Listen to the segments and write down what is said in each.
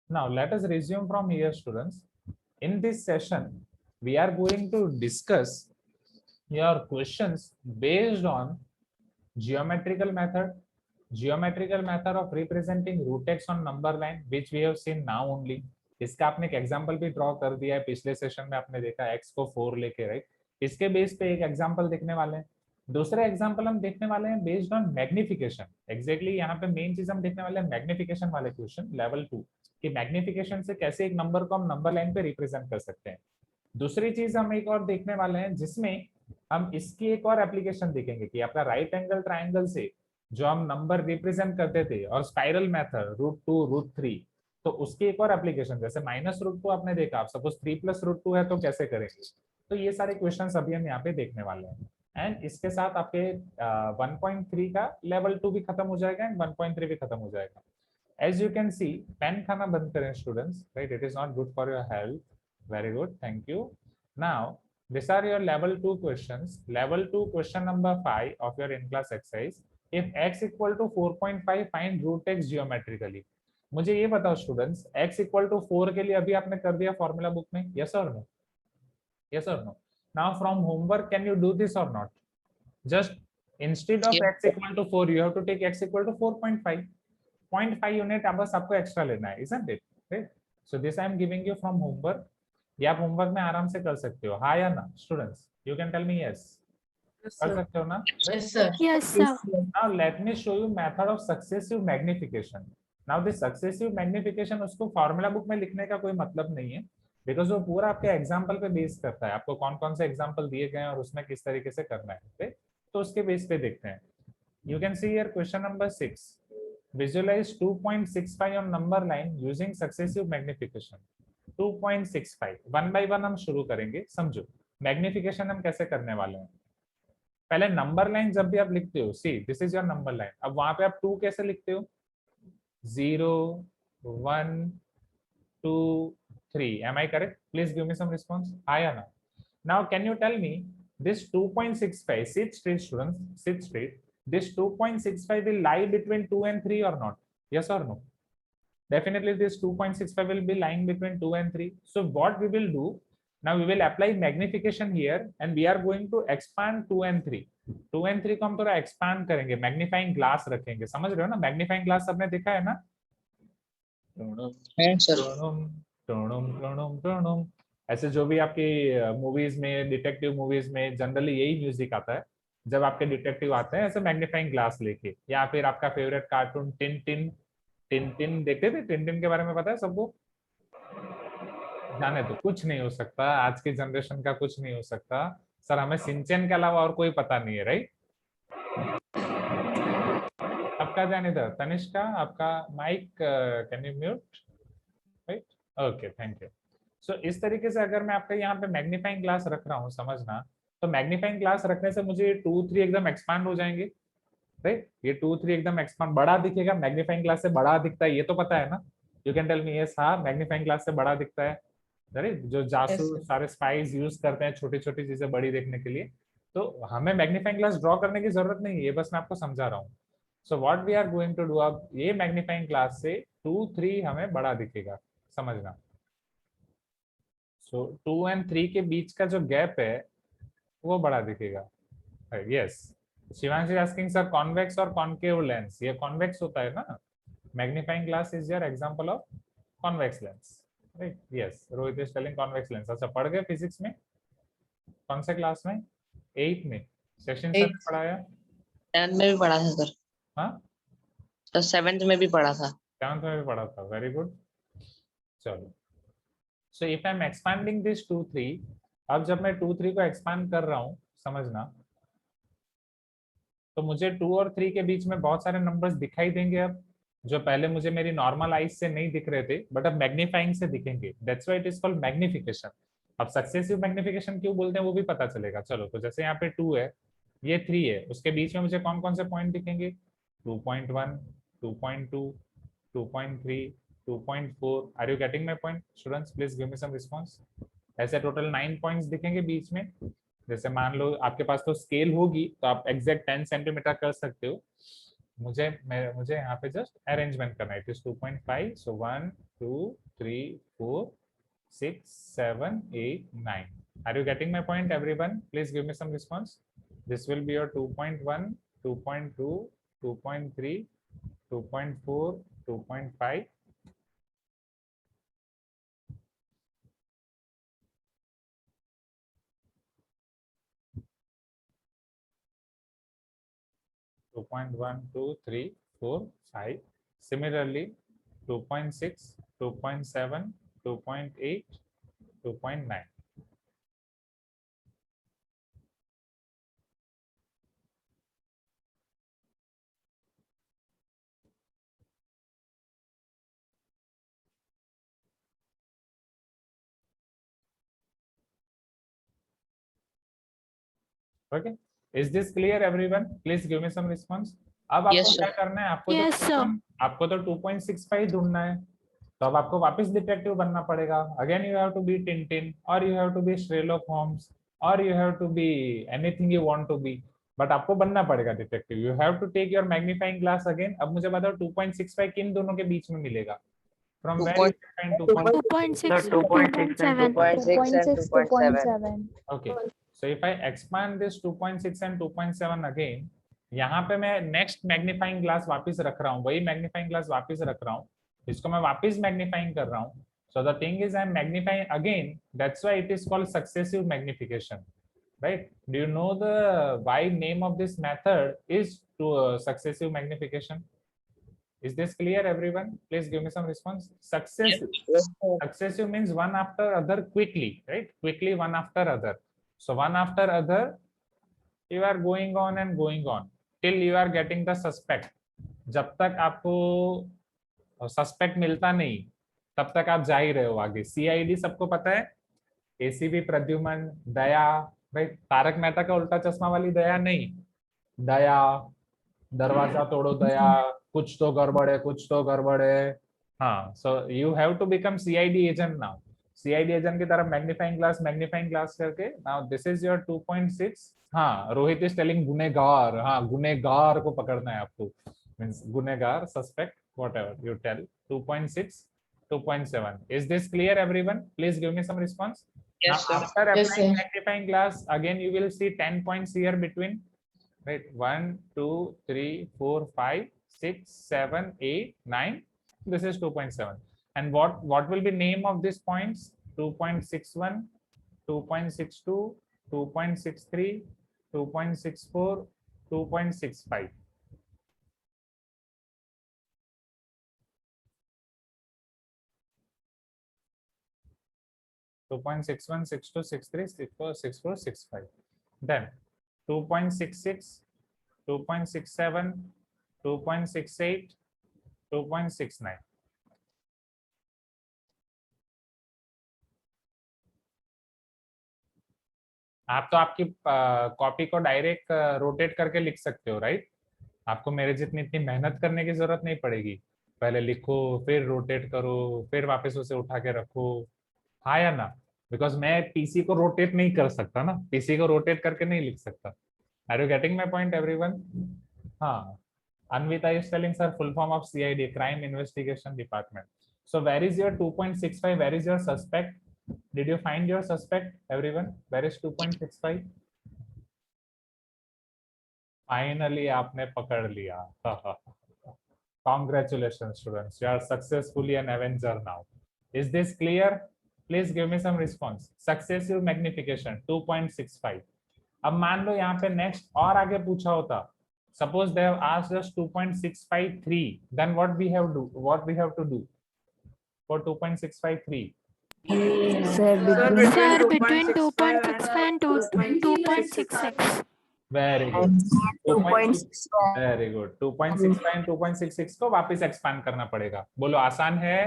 Now let us resume from here, students. In this session, we are going to discuss your questions based on geometrical method of representing root x on number line, which we have seen now only. इसका आपने एक example भी draw कर दिया है, पिछले session में आपने देखा x को 4 लेके, राइट। इसके बेस पे एक एग्जांपल देखने वाले हैं। दूसरा एग्जांपल हम देखने वाले हैं बेस्ड ऑन मैग्निफिकेशन। एग्जैक्टली यहाँ पे मेन चीज हम देखने वाले हैं मैग्निफिकेशन वाले क्वेश्चन लेवल 2 कि मैग्निफिकेशन से कैसे एक नंबर को हम नंबर लाइन पे रिप्रेजेंट कर सकते हैं। दूसरी चीज हम एक और देखने वाले हैं जिसमें हम इसकी एक और एप्लीकेशन देखेंगे कि आपका राइट एंगल ट्राइंगल से जो हम नंबर रिप्रेजेंट करते थे और स्पाइरल मेथड √2 √3, तो उसकी एक और एप्लीकेशन जैसे -√2 आपने देखा, आप सपोज 3 + √2 है तो कैसे करेंगे। तो ये सारे क्वेश्चंस अभी हम यहाँ पे देखने वाले हैं। एंड इसके साथ आपके 1.3 का लेवल 2 भी खत्म हो जाएगा एंड 1.3 भी खत्म हो जाएगा। As you can see, pen खाना बंद करें students, right, it is not good for your health. Very good, thank you. Now these are your level 2 questions. Level 2 question number 5 of your in class exercise. If x equal to 4.5, find root x geometrically. मुझे ये बताओ students, x equal to 4 के लिए अभी आपने कर दिया formula book में, yes or no? Yes or no? Now from homework, can you do this or not? Just instead of x equal to 4, you have to take x equal to 4.5. 0.5 unit बस आपको extra लेना है, isn't it? Right? So this I am giving you from homework. ये आप homework में आराम से कर सकते हो, हाँ या ना students? You can tell me yes, कर सकते हो ना? Yes, sir. Yes, sir. Now let me show you method of successive magnification. Now this successive magnification, उसको फॉर्मूला बुक में लिखने का कोई मतलब नहीं है, बिकॉज वो पूरा आपके एग्जाम्पल पे बेस करता है, आपको कौन कौन से एग्जाम्पल दिए गए हैं और उसमें किस तरीके से करना है, तो उसके बेस पे देखते हैं। You can see here question number 6, visualize 2.65 on number line using successive magnification। 2.65 one by one हम शुरू करेंगे, समझो मैग्निफिकेशन हम कैसे करने वाले हैं। पहले नंबर लाइन जब भी आप लिखते हो, see this is your number line, अब वहां पे आप 2 कैसे लिखते हो? 0 1 2 3, am I correct? Please give me some response, हाँ या ना? Now can you tell me this 2.65, sit straight students, sit straight, this 2.65 will lie between 2 and 3 or not? Yes or no? Definitely this 2.65 will be lying between 2 and 3. So what we will do, now we will apply magnification here and we are going to expand 2 and 3. 2 and 3 को हम थोड़ा expand करेंगे, magnifying glass रखेंगे, समझ रहे हो ना? Magnifying glass सबने देखा है ना? ऐसे जो भी आपकी मूवीज में, डिटेक्टिव मूवीज में जनरली यही म्यूजिक आता है जब आपके डिटेक्टिव आते हैं ऐसे मैग्नीफाइंग ग्लास लेके। या फिर आपका फेवरेट कार्टून टिन टिन देखते थे? टिन के बारे में पता है सबको? जाने तो कुछ नहीं हो सकता, आज की जनरेशन का कुछ नहीं हो सकता सर, हमें सिंचन के अलावा और कोई पता नहीं है, राइट? आपका जाने दो, तनिष्का आपका mic can you mute, right? Okay, thank you. So इस तरीके से अगर मैं आपका यहाँ पे मैग्नीफाइंग ग्लास रख रहा हूँ, समझना, तो मैग्नीफाइंग ग्लास रखने से मुझे 2 3 एकदम एक्सपांड हो जाएंगे, राइट? ये 2 3 एकदम एक्सपांड, बड़ा दिखेगा, मैग्नीफाइंग ग्लास से बड़ा दिखता है, ये तो पता है ना? You can tell me yes, हाँ मैग्नीफाइंग ग्लास से बड़ा दिखता है, राइट? जो जासूस सारे स्पाइस यूज करते हैं छोटी छोटी चीजें बड़ी देखने के लिए, तो हमें मैग्नीफाइंग ग्लास ड्रॉ करने की जरूरत नहीं है, ये बस मैं आपको समझा रहा हूँ। So what we are going to do, अब ये मैग्नीफाइंग ग्लास से 2 3 हमें बड़ा दिखेगा, समझना। सो 2 and 3 के बीच का जो गैप है वो बड़ा दिखेगा, yes. Shivansh is asking sir convex और कॉन्केव लेंस, ये कॉन्वेक्स होता है ना? Magnifying glass is your example of convex lens, right? Yes, Rohit is telling convex lens. अच्छा, पढ़ गए फिजिक्स में? कौन से क्लास में? 8th में? सेशन सर ने पढ़ाया? 10th में भी पढ़ा था सर। हाँ, तो 7th में भी पढ़ा था। 7th में भी पढ़ा था, वेरी गुड। चलो, so if I am expanding this 2 3, अब जब मैं 2 3 को एक्सपैंड कर रहा हूँ, समझना, तो मुझे 2 और 3 के बीच में बहुत सारे नंबर्स दिखाई देंगे अब, जो पहले मुझे मेरी नॉर्मल आईज से नहीं दिख रहे थे, बट अब मैग्नीफाइंग से दिखेंगे। That's why it is called magnification. अब सक्सेसिव मैग्निफिकेशन क्यों बोलते हैं वो भी पता चलेगा। चलो, तो जैसे यहाँ पे 2 है, ये 3 है, उसके बीच में मुझे कौन कौन से पॉइंट दिखेंगे? 2.1 2.2 2.3 2.4। Are you getting my point students? Please give me some response. ऐसे टोटल 9 पॉइंट्स दिखेंगे बीच में। जैसे मान लो आपके पास तो स्केल होगी तो आप एग्जैक्ट 10 सेंटीमीटर कर सकते हो, मुझे यहाँ पे जस्ट अरेंजमेंट करना है। It is 2.5, so 1 2, 3, 4, 6, 7, 8, 9. Are you getting my point, everyone? Please give me some response. This will be your 2.1, 2.2, 2.3, 2.4, 2.5. 2.1, 2, 3, 4, 5. Similarly, 2.6, 2.7, 2.8, 2.9. Okay, is this clear, everyone? Please give me some response. अब Yes, आपको sir. क्या करना है? आपको तो 2.65 ढूंढना है, तो अब आपको वापस डिटेक्टिव बनना पड़ेगा. Again you have to be Tintin, और you have to be Sherlock Holmes, और you have to be anything you want to be, but आपको बनना पड़ेगा detective. You have to take your magnifying glass again. अब मुझे बताओ 2.65 किन दोनों के बीच में मिलेगा? From where you can find 2.6, 2.6 and 2.7. Okay, so if I expand this 2.6 and 2.7 again, यहाँ पे मैं नेक्स्ट मैग्नीफाइंग ग्लास वापस रख रहा हूँ, वही मैग्नीफाइंग ग्लास वापस रख रहा हूँ, इसको मैं वापस मैग्नीफाइंग कर रहा हूँ. So the thing is, I am magnifying again. That's why it is called successive magnification, right? Do you know the why name of this method is to successive magnification? Is this clear, everyone? Please give me some response. Successive means one after other quickly, right? Quickly one after other. So one after other, you are going on and going on till you are getting the suspect. जब तक आपको suspect मिलता नहीं, तब तक आप जा ही रहे हो आगे. सीआईडी सबको पता है. एसीबी प्रद्युमन, दया, भाई तारक मेहता का उल्टा चश्मा वाली दया नहीं. दया, दरवाजा तोड़ो दया, कुछ तो गड़बड़ है, कुछ तो गड़बड़ है. हाँ, so you have to become CID agent now. CID agent की तरफ मैग्नीफाइंग ग्लास करके. Now this is your 2.6. हाँ, रोहित इज टेलिंग गुनेगार. हाँ, गुनेगार को पकड़ना है आपको. मींस गुनेगार, suspect, whatever you tell. 2.6, 2.7. Is this clear, everyone? Please give me some response. Yes, Now, sir. after Yes, applying sir. magnifying glass, again you will see 10 points here between. Right, 1, 2, 3, 4, 5, 6, 7, 8, 9. This is 2.7. And what will be name of these points? 2.61, 2.62, 2.63, 2.64, 2.65. Two point 61, 62, 63, 64, 64, 65. Then 2.66, 2.67, 2.68, 2.69. आप तो आपकी copy को direct rotate करके लिख सकते हो, right? आपको मेरे जितनी इतनी मेहनत करने की जरूरत नहीं पड़ेगी. पहले लिखो, फिर रोटेट करो, फिर वापस उसे उठा के रखो. हाँ या ना? बिकॉज मैं पीसी को रोटेट नहीं कर सकता ना, पीसी को रोटेट करके नहीं लिख सकता. Are you getting my point, everyone? हाँ. Anvita is telling, sir, full form of CID, Crime Investigation Department. So where is your 2.65? Where is your suspect? Did you find your suspect, everyone? Where is 2.65? Finally, आपने पकड़ लिया. Congratulations, students. You are successfully an Avenger now. Is this clear? Please give me some response. Successive magnification 2.65. अब मान लो यहाँ पे next और आगे पूछा होता. Suppose they have asked us 2.653. Then what we have to do for 2.653? Sir, between 2.65 and 2.66. Very good. 2.6. Very good. 2.65 and 2.66 को वापस expand करना पड़ेगा. बोलो आसान है?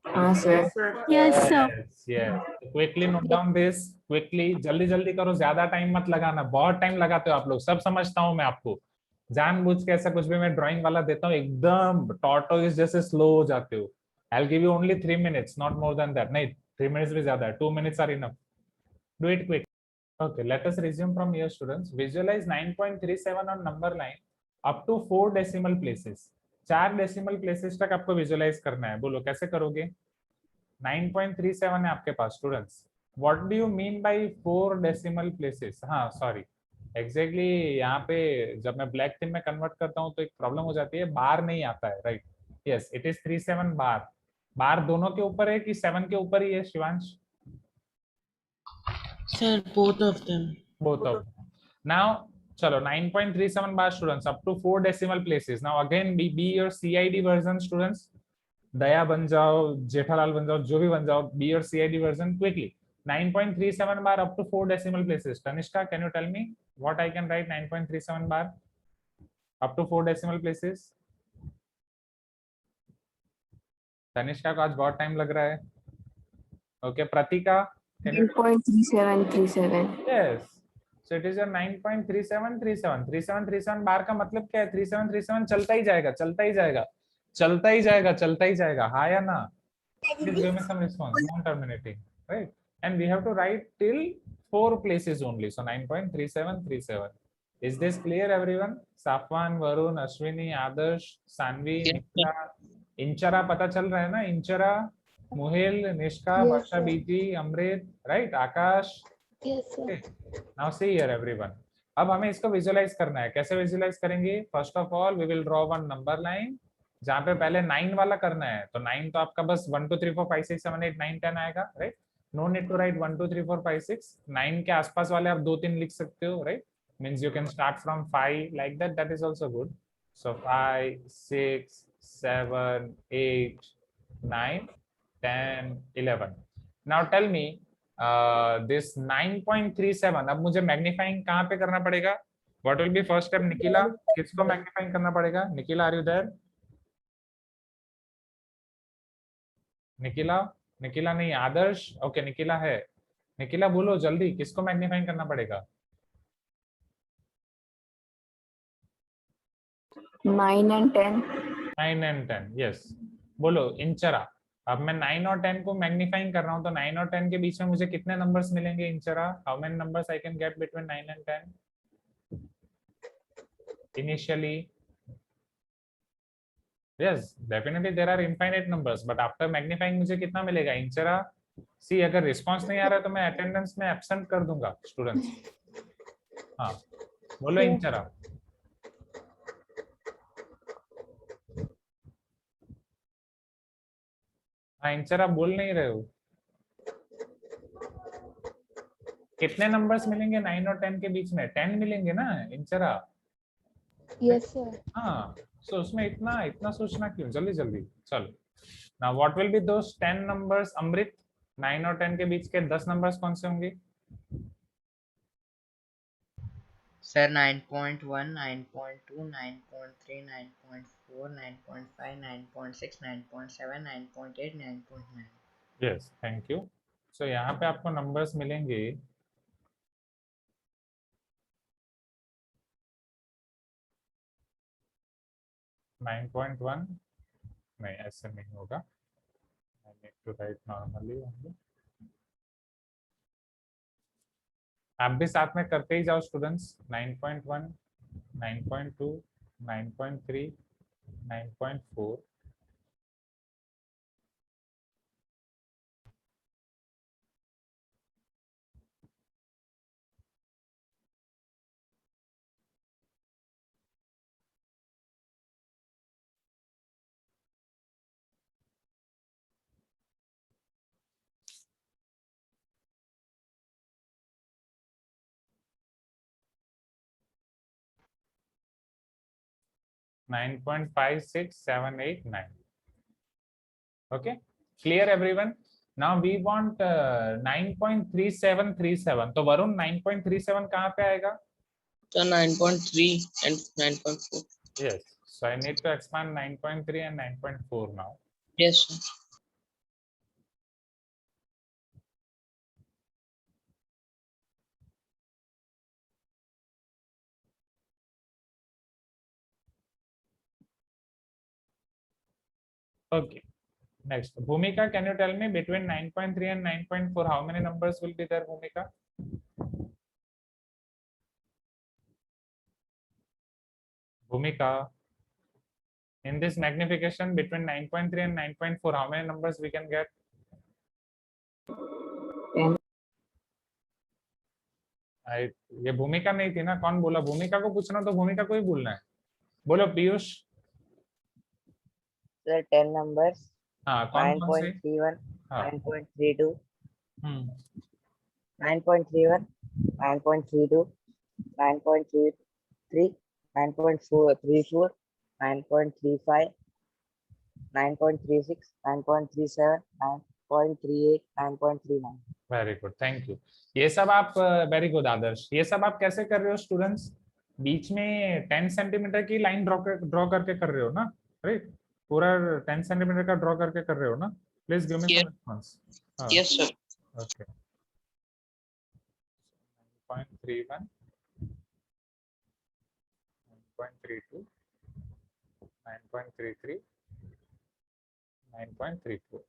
हाँ sir. Yes, sir. Yes. Quickly note down this. Quickly, जल्दी करो, ज्यादा टाइम मत लगाना. बहुत टाइम लगाते हो आप लोग, सब समझता हूँ मैं आपको. जानबूझ के ऐसा कुछ भी मैं ड्राइंग वाला देता हूँ, एकदम टॉर्टोइस जैसे स्लो हो जाते हो. I'll give you only 3 minutes, not more than that. नहीं, 3 minutes भी ज्यादा है. 2 minutes are enough. Do it quick. Okay, let us resume from here, students. Visualize 9.37 on number line up to 4 decimal places. 4 decimal places तक आपको visualise करना है, बोलो कैसे करोगे? 9.37 है आपके पास students. What do you mean by 4 decimal places? हाँ सॉरी, एग्जैक्टली यहाँ पे जब मैं ब्लैक थीम में कन्वर्ट करता हूँ तो एक प्रॉब्लम हो जाती है, बार नहीं आता है, राइट? यस, इट इज 37 बार। बार दोनों के ऊपर है कि 7 के ऊपर ही है Shivansh? Sir, both of them. Both of them. Now chalo 9.37 bar students up to 4 decimal places. Now again be your CID version students. दया बन जाओ, जेठालाल बन जाओ, जो भी बन जाओ, be your CID version quickly. 9.37 bar up to 4 decimal places. Tanishka, can you tell me what I can write 9.37 bar up to 4 decimal places? Tanishka को आज बहुत टाइम लग रहा है। Okay, Prateeka, can you 9.3737. yes, so it is your 9.3737. 3737 बार का मतलब क्या है? 3737 चलता ही जाएगा, चलता ही जाएगा, चलता ही जाएगा, चलता ही जाएगा, हाँ या ना? Please give me some response, non terminating, right? And we have to write till 4 places only, so 9.3737. Is this clear everyone? Safwan, Varun, Ashwini, Adarsh, Sanvi, Nikita, Inchara पता चल रहा है ना? इंचरा, मुहेल, निष्का, वर्षा बीजी, Amrit, right? Akash, now see here everyone. अब हमें इसको visualise करना है। कैसे विजुअलाइज करेंगे? First of all we will draw one number line जहाँ पे पहले 9 वाला करना है। तो 9 तो आपका बस 1 2 3 4 5 6 7 8 9 10 आएगा, right? No need to write 1 2 3 4 5 6। 9 के आसपास वाले आप 2 3 लिख सकते हो, right? Means you can start from 5 like that, that is also good. So 5 6 7 8 9 10 11। Now tell me this 9.37, अब मुझे मैग्नीफाइंग कहाँ पे करना पड़ेगा? What will be first step? Nikhila, किसको मैग्नीफाइंग करना पड़ेगा? Nikhila, are you there? Nikhila, Nikhila नहीं, आदर्श, ओके निकिला है। निकिला बोलो जल्दी, किसको मैग्नीफाइंग करना पड़ेगा? 9 and 10. 9 and 10, yes. बोलो इंचरा। अब मैं 9 और 10 को मैग्नीफाइंग कर रहा हूँ, तो 9 और 10 के बीच में मुझे कितने नंबर्स मिलेंगे Inchara? How many numbers I can get between 9 and 10 initially? Yes, definitely there are infinite numbers, but after magnifying मुझे कितना मिलेगा इंचरा? सी, अगर रिस्पांस नहीं आ रहा है तो मैं अटेंडेंस में एब्सेंट कर दूंगा स्टूडेंट्स। हाँ बोलो इंचरा। हाँ इंचरा, बोल नहीं रहे हो? कितने नंबर्स मिलेंगे 9 और 10 के बीच में? 10 मिलेंगे ना इंचरा? Yes sir. हाँ, सो उसमें इतना इतना सोचना क्यों? जल्दी जल्दी चलो। Now what will be those 10 numbers? Amrit, 9 और 10 के बीच के 10 नंबर्स कौन से होंगे? Sir, 9.1, 9.2, 9.3, 9.4, 9.5, 9.6, 9.7, 9.8, 9.9. Yes, thank you. So यहाँ पे आपको नंबर्स मिलेंगे 9.1, नहीं ऐसे नहीं होगा, I need to write normally only. आप भी साथ में करते ही जाओ students. 9.1, 9.2, 9.3, 9.4, 9.5, 6, 7, 8, 9. Okay, clear everyone? Now we want 9.3737. तो वरुण 9.37 कहाँ पे आएगा? So 9.3 and 9.4. Yes, so I need to expand 9.3 and 9.4 now. Yes, sir. Okay, next Bhumika, can you tell me between 9.3 and 9.4 how many numbers will be there? Bhumika, Bhumika, In this magnification between 9.3 and 9.4, how many numbers we can get? 10. ये भूमिका नहीं थी ना, कौन बोला? भूमिका को पूछना तो भूमिका को ही बोलना है। बोलो पीयूष। Sir, 10 numbers. हाँ, कौन कौन से? 9.31, हाँ, 9.32, हम्म, 9.31, 9.32, 9.33, 9.34, 9.35, 9.36, 9.37, 9.38, 9.39. Very good, thank you. ये सब आप, वेरी गुड आदर्श, ये सब आप कैसे कर रहे हो स्टूडेंट्स? बीच में 10 सेंटीमीटर की लाइन ड्रॉ करके कर रहे हो ना, राइट? पूरा 10 सेंटीमीटर का ड्रॉ करके कर रहे हो ना? Please give me some response. Yes, sir. Okay, 9.31, 9.32, 9.33, 9.34.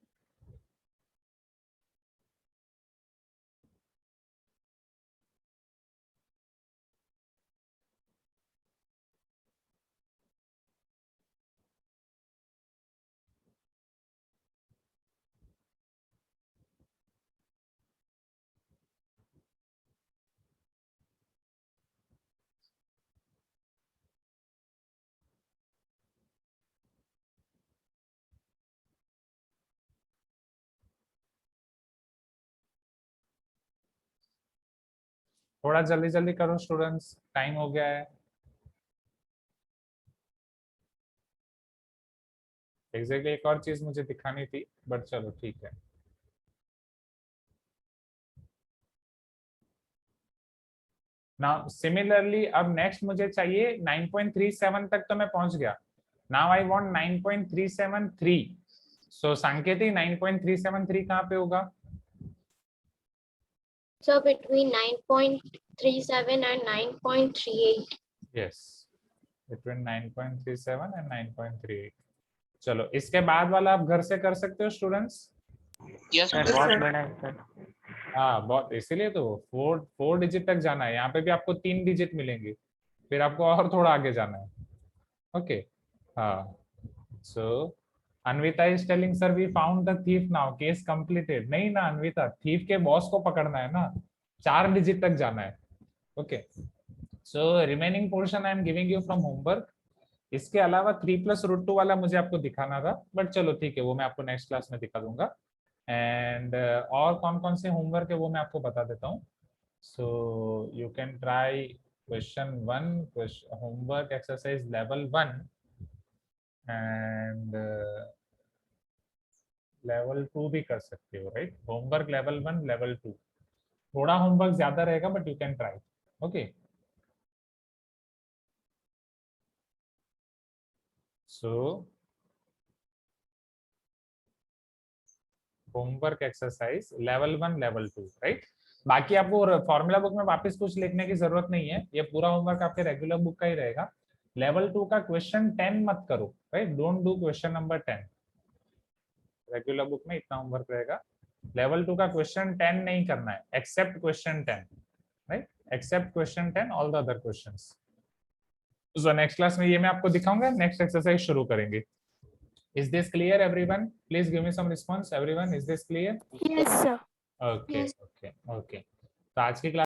थोड़ा जल्दी जल्दी करो स्टूडेंट्स, टाइम हो गया है। एग्जैक्टली एक और चीज मुझे दिखानी थी, बट चलो ठीक है। नाउ सिमिलरली अब नेक्स्ट मुझे चाहिए 9.37 तक, तो मैं पहुंच गया। Now I want 9.373। सो सांकेतिक 9.373 कहाँ पे होगा? So between 9.37 and 9.38. Yes, between 9.37 and 9.38। चलो इसके बाद वाला आप घर से कर सकते हो स्टूडेंट्स। Yes, Sir, sir. बहुत बड़ा है sir. हाँ, बहुत, इसीलिए तो 4 डिजिट तक जाना है। यहाँ पे भी आपको 3 डिजिट मिलेंगे, फिर आपको और थोड़ा आगे जाना है। ओके, हाँ। So Anvita is telling sir we found the thief now, case completed. नहीं ना अन्विता, थीफ के बॉस को पकड़ना है ना, 4 डिजिट तक जाना है। Okay, so remaining portion I am giving you from homework. इसके अलावा 3+√2 वाला मुझे आपको दिखाना था, बट चलो ठीक है, वो मैं आपको नेक्स्ट क्लास में दिखा दूंगा। एंड और कौन कौन से होमवर्क है वो मैं आपको बता देता हूँ। So you can try question 1, homework exercise level 1 and level 2 भी कर सकते हो, राइट? होमवर्क लेवल 1, लेवल 2, थोड़ा होमवर्क ज्यादा रहेगा but you can try. Okay, so homework exercise level 1, level 2, right? बाकी आपको फॉर्मूला बुक में वापस कुछ लिखने की जरूरत नहीं है, ये पूरा होमवर्क आपके रेगुलर बुक का ही रहेगा। लेवल 2 का क्वेश्चन 10 मत करो, right? Don't do question number 10। Regular book में इतना होमवर्क रहेगा। लेवल 2 का क्वेश्चन 10 नहीं करना है, except question 10, right? Except question 10, all the other questions. So next class में ये मैं आपको दिखाऊंगा, नेक्स्ट एक्सरसाइज शुरू करेंगे। Is this clear everyone? Please give me some response everyone. Is this clear? Yes, sir. Okay, Yes. okay, okay. तो आज की क्लास